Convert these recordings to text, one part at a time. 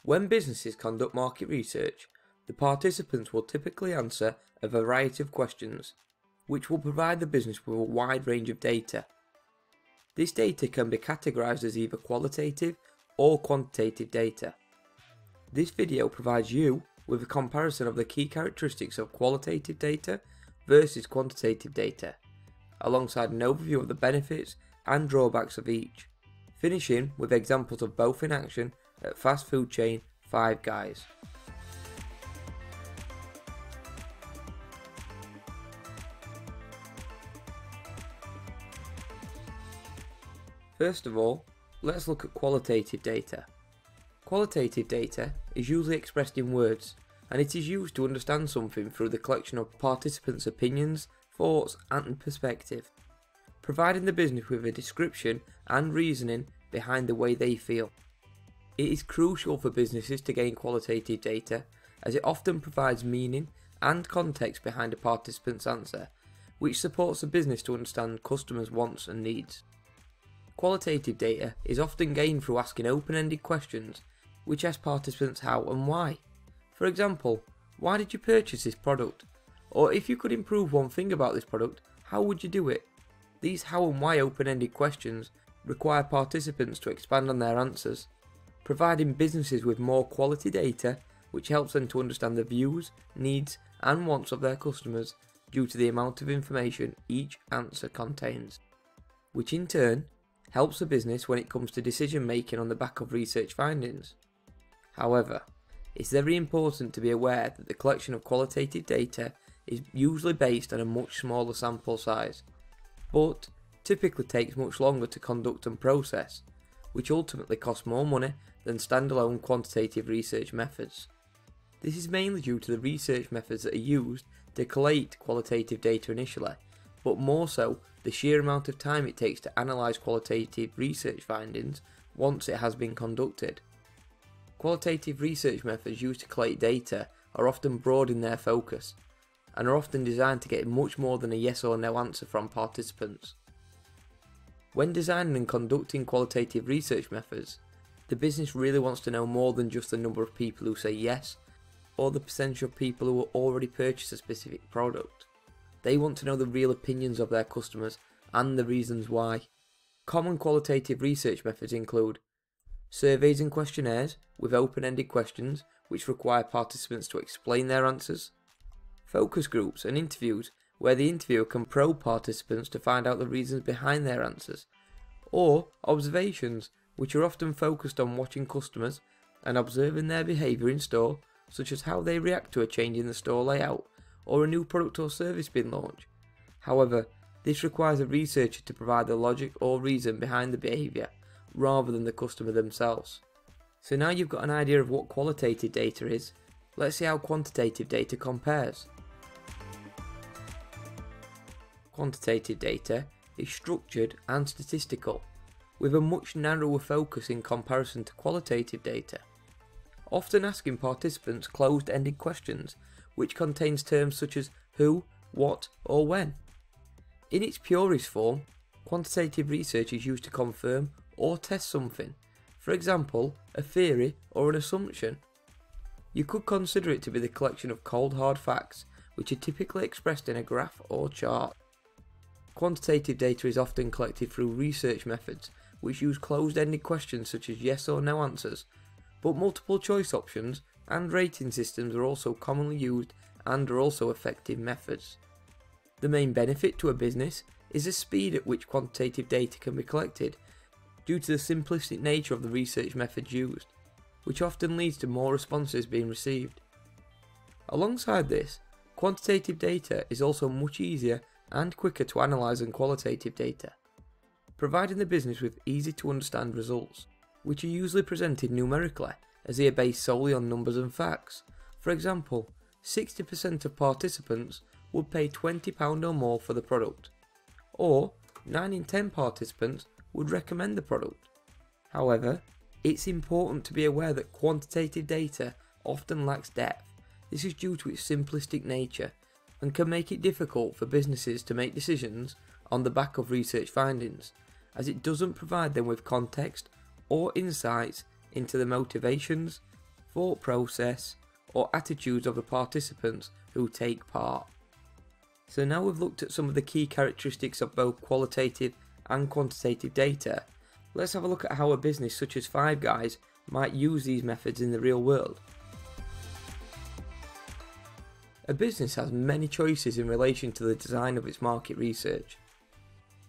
When businesses conduct market research, the participants will typically answer a variety of questions, which will provide the business with a wide range of data. This data can be categorized as either qualitative or quantitative data. This video provides you with a comparison of the key characteristics of qualitative data versus quantitative data, alongside an overview of the benefits and drawbacks of each, finishing with examples of both in action at fast food chain Five Guys. First of all, let's look at qualitative data. Qualitative data is usually expressed in words, and it is used to understand something through the collection of participants' opinions, thoughts and perspective, providing the business with a description and reasoning behind the way they feel. It is crucial for businesses to gain qualitative data, as it often provides meaning and context behind a participant's answer, which supports the business to understand customers' wants and needs. Qualitative data is often gained through asking open-ended questions, which ask participants how and why. For example, why did you purchase this product? Or if you could improve one thing about this product, how would you do it? These how and why open-ended questions require participants to expand on their answers, providing businesses with more quality data, which helps them to understand the views, needs and wants of their customers due to the amount of information each answer contains, which in turn helps the business when it comes to decision making on the back of research findings. However, it's very important to be aware that the collection of qualitative data is usually based on a much smaller sample size, but typically takes much longer to conduct and process, which ultimately costs more money than standalone quantitative research methods. This is mainly due to the research methods that are used to collate qualitative data initially, but more so the sheer amount of time it takes to analyse qualitative research findings once it has been conducted. Qualitative research methods used to collate data are often broad in their focus, and are often designed to get much more than a yes or no answer from participants. When designing and conducting qualitative research methods, the business really wants to know more than just the number of people who say yes, or the percentage of people who will already purchase a specific product. They want to know the real opinions of their customers and the reasons why. Common qualitative research methods include surveys and questionnaires with open-ended questions which require participants to explain their answers, focus groups and interviews where the interviewer can probe participants to find out the reasons behind their answers, or observations which are often focused on watching customers and observing their behaviour in store, such as how they react to a change in the store layout or a new product or service being launched. However, this requires a researcher to provide the logic or reason behind the behaviour, rather than the customer themselves. So now you've got an idea of what qualitative data is, let's see how quantitative data compares. Quantitative data is structured and statistical, with a much narrower focus in comparison to qualitative data, often asking participants closed-ended questions which contains terms such as who, what or when. In its purest form, quantitative research is used to confirm or test something, for example a theory or an assumption. You could consider it to be the collection of cold hard facts which are typically expressed in a graph or chart. Quantitative data is often collected through research methods which use closed-ended questions such as yes or no answers, but multiple choice options and rating systems are also commonly used and are also effective methods. The main benefit to a business is the speed at which quantitative data can be collected due to the simplistic nature of the research methods used, which often leads to more responses being received. Alongside this, quantitative data is also much easier and quicker to analyse than qualitative data, providing the business with easy to understand results, which are usually presented numerically as they are based solely on numbers and facts. For example, 60% of participants would pay £20 or more for the product, or 9 in 10 participants would recommend the product. However, it's important to be aware that quantitative data often lacks depth. This is due to its simplistic nature and can make it difficult for businesses to make decisions on the back of research findings, as it doesn't provide them with context or insights into the motivations, thought process, or attitudes of the participants who take part. So now we've looked at some of the key characteristics of both qualitative and quantitative data, let's have a look at how a business such as Five Guys might use these methods in the real world. A business has many choices in relation to the design of its market research.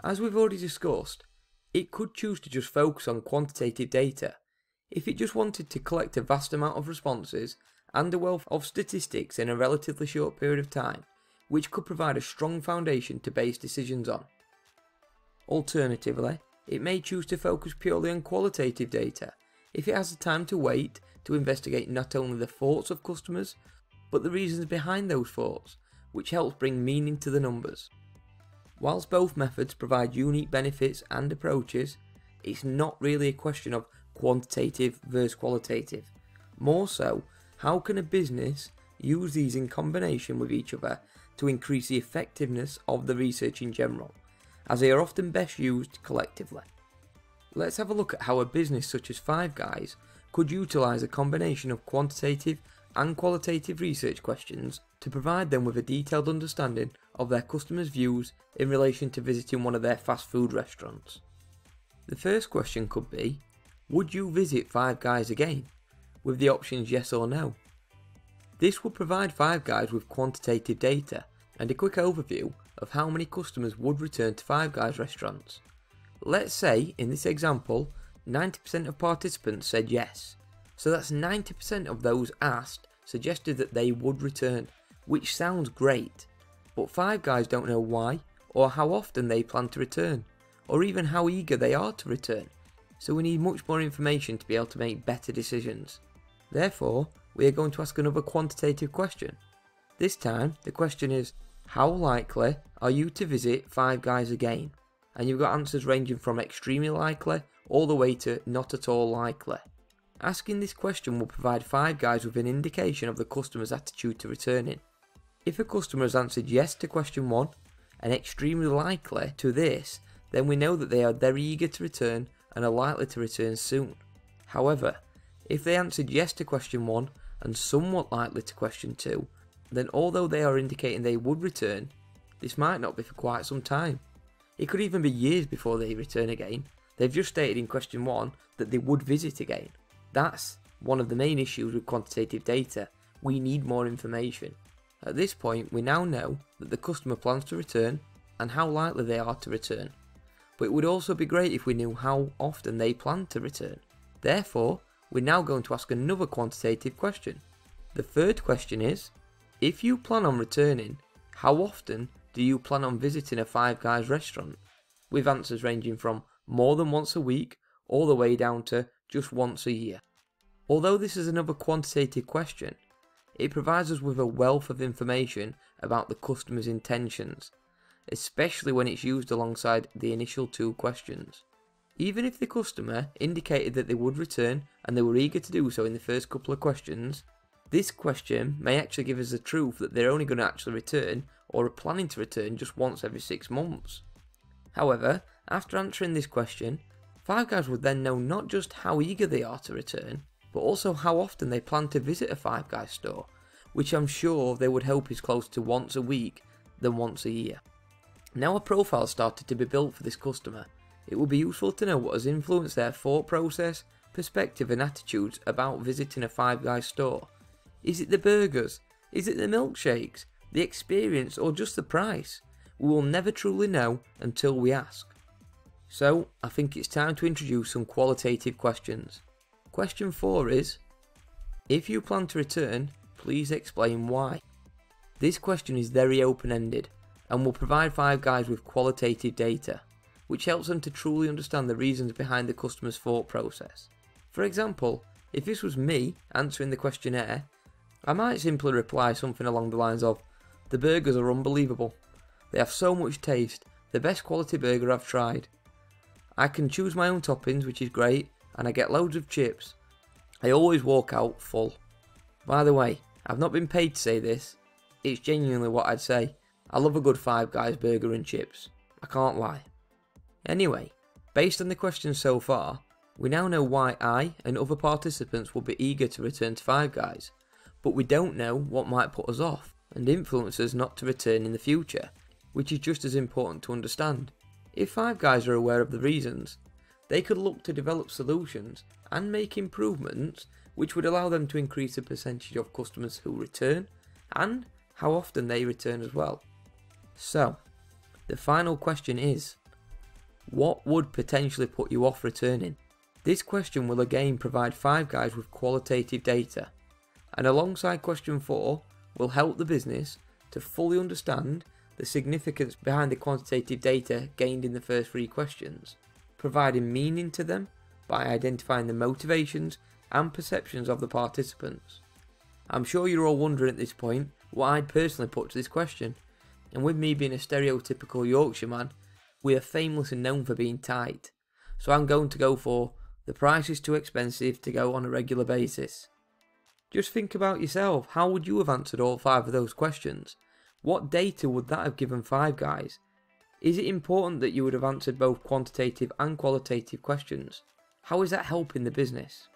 As we've already discussed, it could choose to just focus on quantitative data if it just wanted to collect a vast amount of responses and a wealth of statistics in a relatively short period of time, which could provide a strong foundation to base decisions on. Alternatively, it may choose to focus purely on qualitative data if it has the time to wait to investigate not only the thoughts of customers, but the reasons behind those thoughts, which helps bring meaning to the numbers. Whilst both methods provide unique benefits and approaches, it's not really a question of quantitative versus qualitative. More so, how can a business use these in combination with each other to increase the effectiveness of the research in general, as they are often best used collectively. Let's have a look at how a business such as Five Guys could utilise a combination of quantitative and qualitative research questions to provide them with a detailed understanding of their customers' views in relation to visiting one of their fast food restaurants. The first question could be, would you visit Five Guys again? With the options yes or no. This would provide Five Guys with quantitative data and a quick overview of how many customers would return to Five Guys restaurants. Let's say, in this example, 90% of participants said yes, so that's 90% of those asked suggested that they would return, which sounds great, but Five Guys don't know why or how often they plan to return, or even how eager they are to return, so we need much more information to be able to make better decisions. Therefore, we are going to ask another quantitative question. This time, the question is, how likely are you to visit Five Guys again? And you've got answers ranging from extremely likely all the way to not at all likely. Asking this question will provide Five Guys with an indication of the customer's attitude to returning. If a customer has answered yes to question 1 and extremely likely to this, then we know that they are very eager to return and are likely to return soon. However, if they answered yes to question 1 and somewhat likely to question 2, then although they are indicating they would return, this might not be for quite some time. It could even be years before they return again. They've just stated in question 1 that they would visit again. That's one of the main issues with quantitative data. We need more information. At this point, we now know that the customer plans to return and how likely they are to return. But it would also be great if we knew how often they plan to return. Therefore, we're now going to ask another quantitative question. The third question is, if you plan on returning, how often do you plan on visiting a Five Guys restaurant? With answers ranging from more than once a week all the way down to just once a year. Although this is another quantitative question, it provides us with a wealth of information about the customer's intentions, especially when it's used alongside the initial 2 questions. Even if the customer indicated that they would return and they were eager to do so in the first couple of questions, this question may actually give us the truth that they're only going to actually return or are planning to return just once every 6 months. However, after answering this question, Five Guys would then know not just how eager they are to return, but also how often they plan to visit a Five Guys store, which I'm sure they would hope is close to once a week than once a year. Now a profile started to be built for this customer, it would be useful to know what has influenced their thought process, perspective and attitudes about visiting a Five Guys store. Is it the burgers? Is it the milkshakes? The experience or just the price? We will never truly know until we ask. So, I think it's time to introduce some qualitative questions. Question 4 is, if you plan to return, please explain why. This question is very open-ended and will provide Five Guys with qualitative data, which helps them to truly understand the reasons behind the customer's thought process. For example, if this was me answering the questionnaire, I might simply reply something along the lines of, the burgers are unbelievable. They have so much taste, the best quality burger I've tried. I can choose my own toppings, which is great, and I get loads of chips. I always walk out full. By the way, I've not been paid to say this, it's genuinely what I'd say. I love a good Five Guys burger and chips, I can't lie. Anyway, based on the questions so far, We now know why I and other participants will be eager to return to Five Guys, but we don't know what might put us off and influence us not to return in the future, which is just as important to understand. If Five Guys are aware of the reasons, they could look to develop solutions and make improvements which would allow them to increase the percentage of customers who return and how often they return as well. So, the final question is, what would potentially put you off returning? This question will again provide Five Guys with qualitative data, and alongside question 4 will help the business to fully understand the significance behind the quantitative data gained in the first 3 questions, providing meaning to them by identifying the motivations and perceptions of the participants. I'm sure you're all wondering at this point what I'd personally put to this question, and with me being a stereotypical Yorkshireman, we are famous and known for being tight, so I'm going to go for the price is too expensive to go on a regular basis. Just think about yourself, how would you have answered all 5 of those questions? What data would that have given Five Guys? Is it important that you would have answered both quantitative and qualitative questions? How is that helping the business?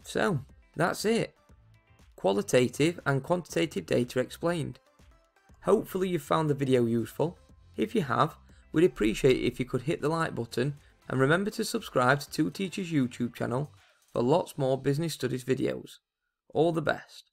So, that's it. Qualitative and quantitative data explained. Hopefully you've found the video useful. If you have, we'd appreciate it if you could hit the like button and remember to subscribe to Two Teachers YouTube channel for lots more business studies videos. All the best.